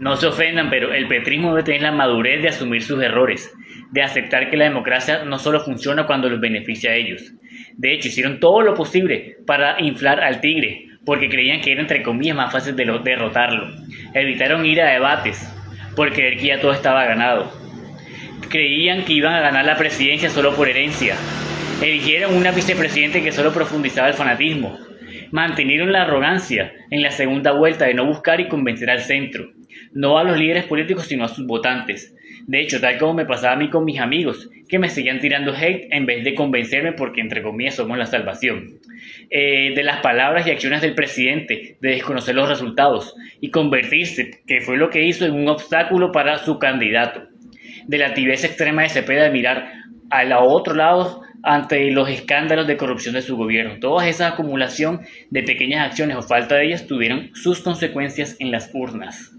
No se ofendan, pero el petrismo debe tener la madurez de asumir sus errores, de aceptar que la democracia no solo funciona cuando los beneficia a ellos. De hecho, hicieron todo lo posible para inflar al tigre, porque creían que era entre comillas más fácil de derrotarlo. Evitaron ir a debates, por creer que ya todo estaba ganado. Creían que iban a ganar la presidencia solo por herencia. Eligieron una vicepresidente que solo profundizaba el fanatismo. Mantenieron la arrogancia en la segunda vuelta de no buscar y convencer al centro, no a los líderes políticos sino a sus votantes. De hecho, tal como me pasaba a mí con mis amigos, que me seguían tirando hate en vez de convencerme porque entre comillas somos la salvación. De las palabras y acciones del presidente, de desconocer los resultados y convertirse, que fue lo que hizo, en un obstáculo para su candidato. De la tibieza extrema de Cepeda de mirar al otro lado ante los escándalos de corrupción de su gobierno. Toda esa acumulación de pequeñas acciones o falta de ellas tuvieron sus consecuencias en las urnas.